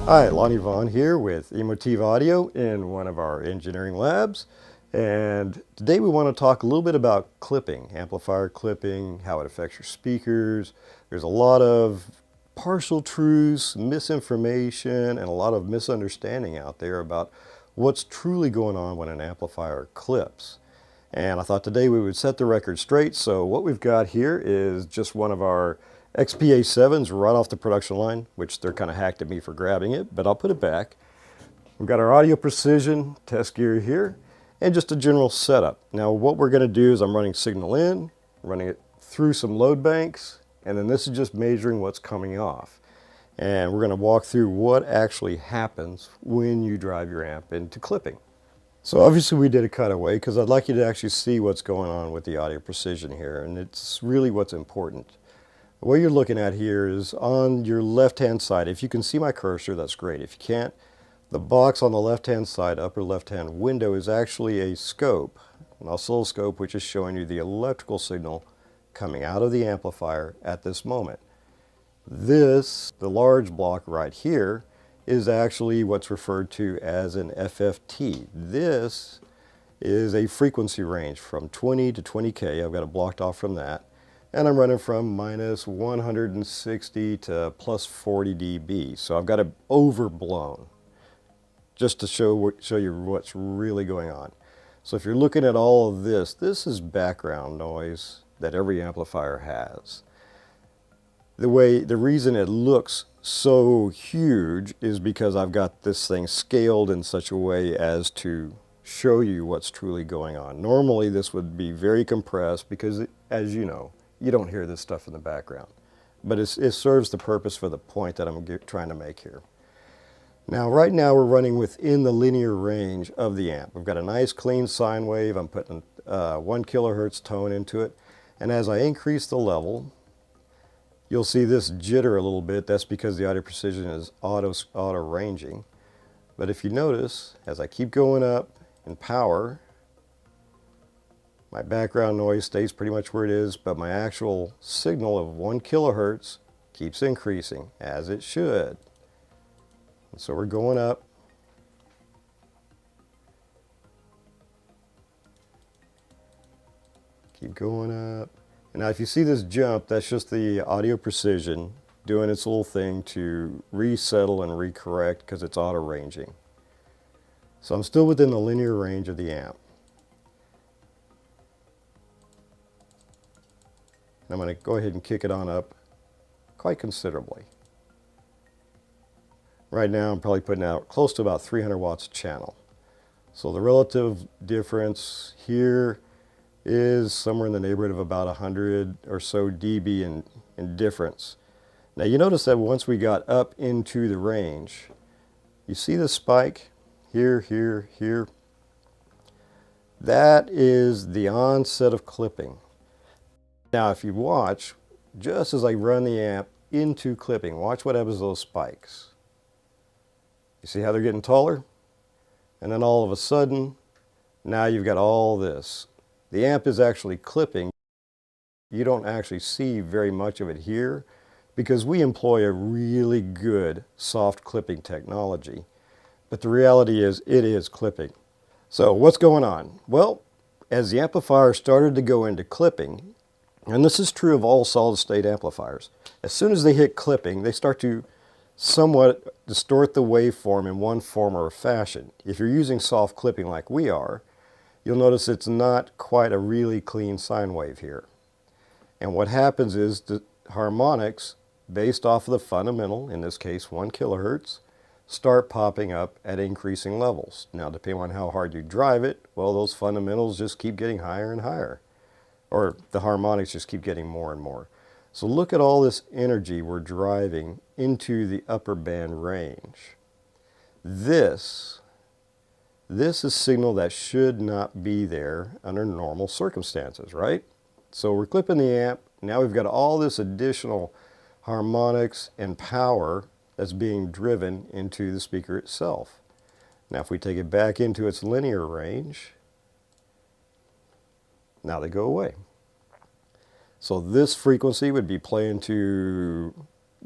Hi, Lonnie Vaughn here with Emotiva Audio in one of our engineering labs. And today we want to talk a little bit about clipping, amplifier clipping, how it affects your speakers. There's a lot of partial truths, misinformation, and a lot of misunderstanding out there about what's truly going on when an amplifier clips. And I thought today we would set the record straight. So what we've got here is just one of our XPA7s right off the production line, which they're kind of hacked at me for grabbing it, but I'll put it back. We've got our audio precision test gear here and just a general setup. Now what we're going to do is I'm running signal in, running it through some load banks, and then this is just measuring what's coming off. And we're going to walk through what actually happens when you drive your amp into clipping. So obviously we did a cutaway because I'd like you to actually see what's going on with the audio precision here, and it's really what's important. What you're looking at here is on your left-hand side. If you can see my cursor, that's great. If you can't, the box on the left-hand side, upper left-hand window, is actually a scope, an oscilloscope, which is showing you the electrical signal coming out of the amplifier at this moment. This, the large block right here, is actually what's referred to as an FFT. This is a frequency range from 20 to 20K. I've got it blocked off from that. And I'm running from minus 160 to plus 40 dB. So I've got it overblown just to show you what's really going on. So if you're looking at all of this, this is background noise that every amplifier has. The reason it looks so huge is because I've got this thing scaled in such a way as to show you what's truly going on. Normally this would be very compressed because, as you know, you don't hear this stuff in the background. But it serves the purpose for the point that I'm trying to make here. Now, right now we're running within the linear range of the amp. We've got a nice clean sine wave. I'm putting 1 kilohertz tone into it. And as I increase the level, you'll see this jitter a little bit. That's because the audio precision is auto ranging. But if you notice, as I keep going up in power, my background noise stays pretty much where it is, but my actual signal of 1 kilohertz keeps increasing, as it should. And so we're going up. Keep going up. And now if you see this jump, that's just the audio precision doing its little thing to resettle and recorrect because it's auto ranging. So I'm still within the linear range of the amp. I'm going to go ahead and kick it on up quite considerably. Right now I'm probably putting out close to about 300 watts channel. So the relative difference here is somewhere in the neighborhood of about 100 or so dB in difference. Now you notice that once we got up into the range, you see the spike here, here, here. That is the onset of clipping. Now if you watch, just as I run the amp into clipping, watch what happens to those spikes. You see how they're getting taller? And then all of a sudden, now you've got all this. The amp is actually clipping. You don't actually see very much of it here because we employ a really good soft clipping technology. But the reality is it is clipping. So what's going on? Well, as the amplifier started to go into clipping, and this is true of all solid-state amplifiers, as soon as they hit clipping, they start to somewhat distort the waveform in one form or fashion. If you're using soft clipping like we are, you'll notice it's not quite a really clean sine wave here. And what happens is the harmonics, based off of the fundamental, in this case 1 kilohertz, start popping up at increasing levels. Now, depending on how hard you drive it, well, those fundamentals just keep getting higher and higher. Or the harmonics just keep getting more and more. So look at all this energy we're driving into the upper band range. This is signal that should not be there under normal circumstances, right? So we're clipping the amp. Now we've got all this additional harmonics and power that's being driven into the speaker itself. Now if we take it back into its linear range, now they go away. So this frequency would be playing to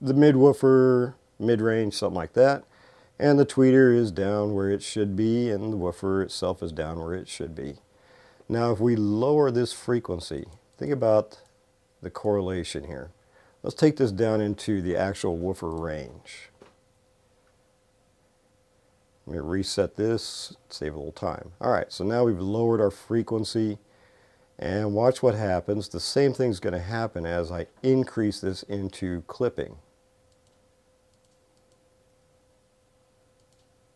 the mid-woofer, mid-range, something like that. and the tweeter is down where it should be, and the woofer itself is down where it should be. Now if we lower this frequency, think about the correlation here. Let's take this down into the actual woofer range. Let me reset this, save a little time. Alright, so now we've lowered our frequency, and watch what happens. The same thing's going to happen as I increase this into clipping.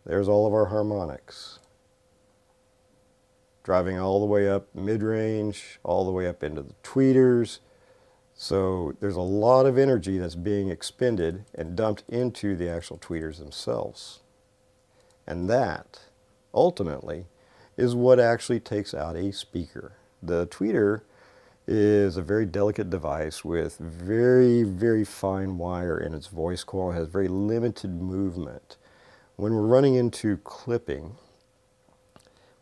There's all of our harmonics. Driving all the way up mid-range, all the way up into the tweeters. So there's a lot of energy that's being expended and dumped into the actual tweeters themselves. And that, ultimately, is what actually takes out a speaker. The tweeter is a very delicate device with very, very fine wire in its voice coil. It has very limited movement. When we're running into clipping,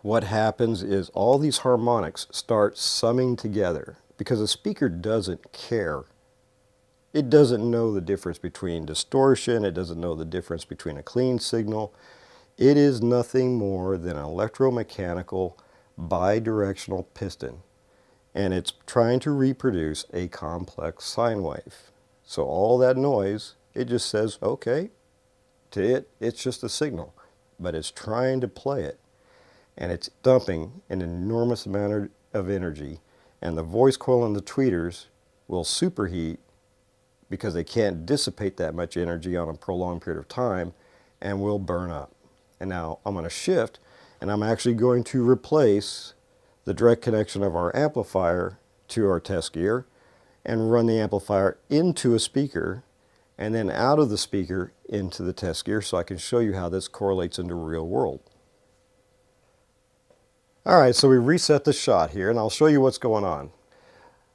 what happens is all these harmonics start summing together because a speaker doesn't care. It doesn't know the difference between distortion. It doesn't know the difference between a clean signal. It is nothing more than an electromechanical bidirectional piston, and it's trying to reproduce a complex sine wave. So all that noise, it just says, okay, to it, it's just a signal, but it's trying to play it, and it's dumping an enormous amount of energy, and the voice coil and the tweeters will superheat because they can't dissipate that much energy on a prolonged period of time and will burn up. And now I'm going to shift, and I'm actually going to replace the direct connection of our amplifier to our test gear and run the amplifier into a speaker and then out of the speaker into the test gear so I can show you how this correlates into real world. Alright, so we reset the shot here and I'll show you what's going on.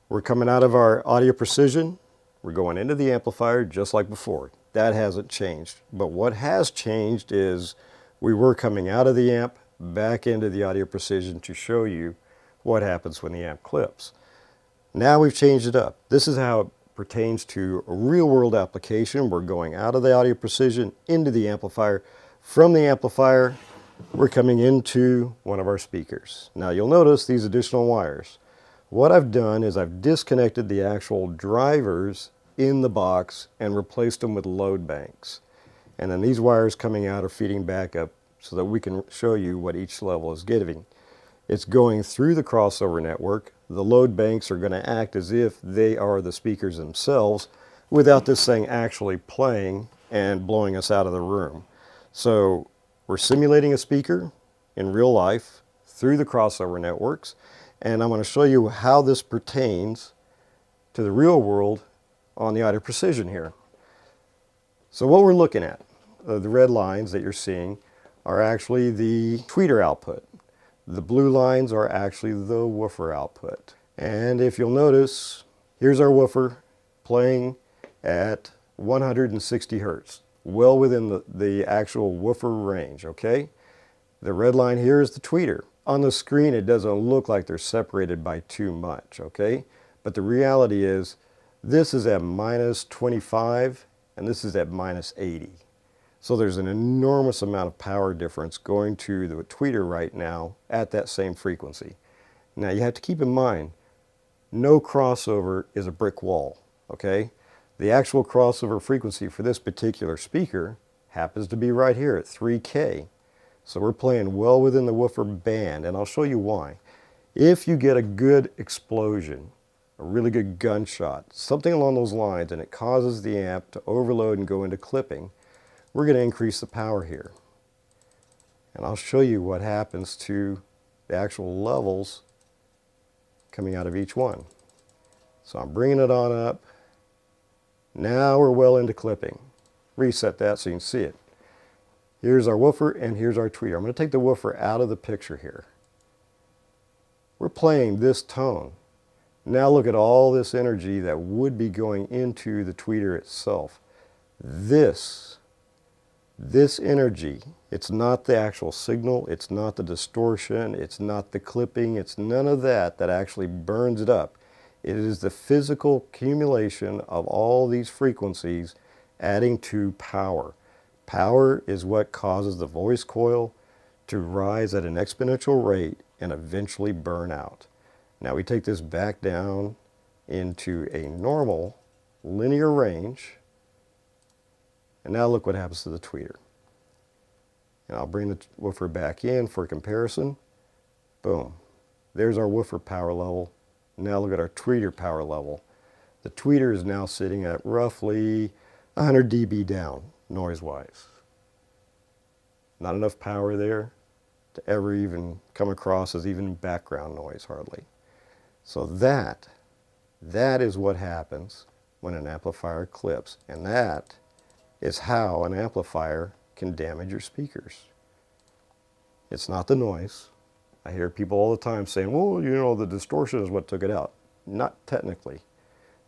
We're coming out of our audio precision, we're going into the amplifier just like before. That hasn't changed. But what has changed is we were coming out of the amp back into the audio precision to show you what happens when the amp clips. Now we've changed it up. This is how it pertains to a real world application. We're going out of the audio precision into the amplifier. From the amplifier, we're coming into one of our speakers. Now you'll notice these additional wires. What I've done is I've disconnected the actual drivers in the box and replaced them with load banks. And then these wires coming out are feeding back up so that we can show you what each level is giving. It's going through the crossover network. The load banks are going to act as if they are the speakers themselves without this thing actually playing and blowing us out of the room. So we're simulating a speaker in real life through the crossover networks, and I'm going to show you how this pertains to the real world on the audio precision here. So what we're looking at, the red lines that you're seeing, are actually the tweeter output. The blue lines are actually the woofer output. And if you'll notice, here's our woofer playing at 160 hertz, well within the actual woofer range, okay? The red line here is the tweeter. On the screen, it doesn't look like they're separated by too much, okay? But the reality is, this is at minus 25, and this is at minus 80. So there's an enormous amount of power difference going to the tweeter right now at that same frequency. Now you have to keep in mind, no crossover is a brick wall, okay? The actual crossover frequency for this particular speaker happens to be right here at 3K. So we're playing well within the woofer band, and I'll show you why. If you get a good explosion, a really good gunshot, something along those lines, and it causes the amp to overload and go into clipping, we're going to increase the power here. And I'll show you what happens to the actual levels coming out of each one. So I'm bringing it on up. Now we're well into clipping. Reset that so you can see it. Here's our woofer and here's our tweeter. I'm going to take the woofer out of the picture here. We're playing this tone. Now look at all this energy that would be going into the tweeter itself. This energy, it's not the actual signal, it's not the distortion, it's not the clipping, it's none of that that actually burns it up. It is the physical accumulation of all these frequencies adding to power. Power is what causes the voice coil to rise at an exponential rate and eventually burn out. Now we take this back down into a normal linear range, and now look what happens to the tweeter. And I'll bring the woofer back in for comparison. Boom. There's our woofer power level. Now look at our tweeter power level. The tweeter is now sitting at roughly 100 dB down, noise-wise. Not enough power there to ever even come across as even background noise, hardly. So that is what happens when an amplifier clips, and that is how an amplifier can damage your speakers. It's not the noise. I hear people all the time saying, well, you know, the distortion is what took it out. Not technically.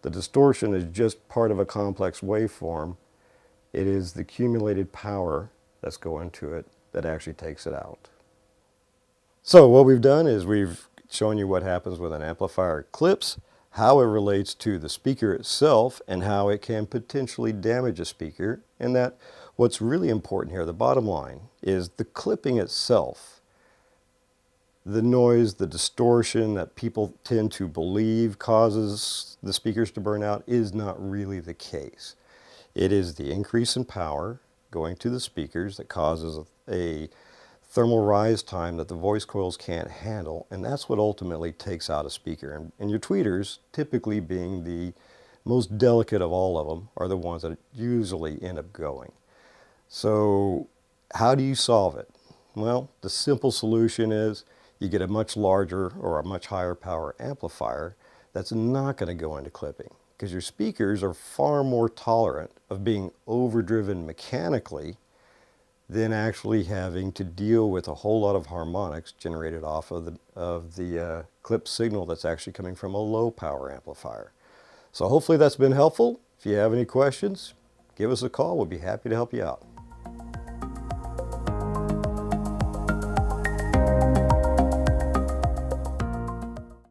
The distortion is just part of a complex waveform. It is the accumulated power that's going to it that actually takes it out. So what we've done is we've shown you what happens with an amplifier clips, how it relates to the speaker itself, and how it can potentially damage a speaker. And that what's really important here, the bottom line, is the clipping itself. The noise, the distortion that people tend to believe causes the speakers to burn out is not really the case. It is the increase in power going to the speakers that causes a thermal rise time that the voice coils can't handle, and that's what ultimately takes out a speaker. And your tweeters, typically being the most delicate of all of them, are the ones that usually end up going. So how do you solve it? Well, the simple solution is you get a much larger or a much higher power amplifier that's not going to go into clipping, because your speakers are far more tolerant of being overdriven mechanically than actually having to deal with a whole lot of harmonics generated off of the clip signal that's actually coming from a low power amplifier. So hopefully that's been helpful. If you have any questions, give us a call. We'll be happy to help you out.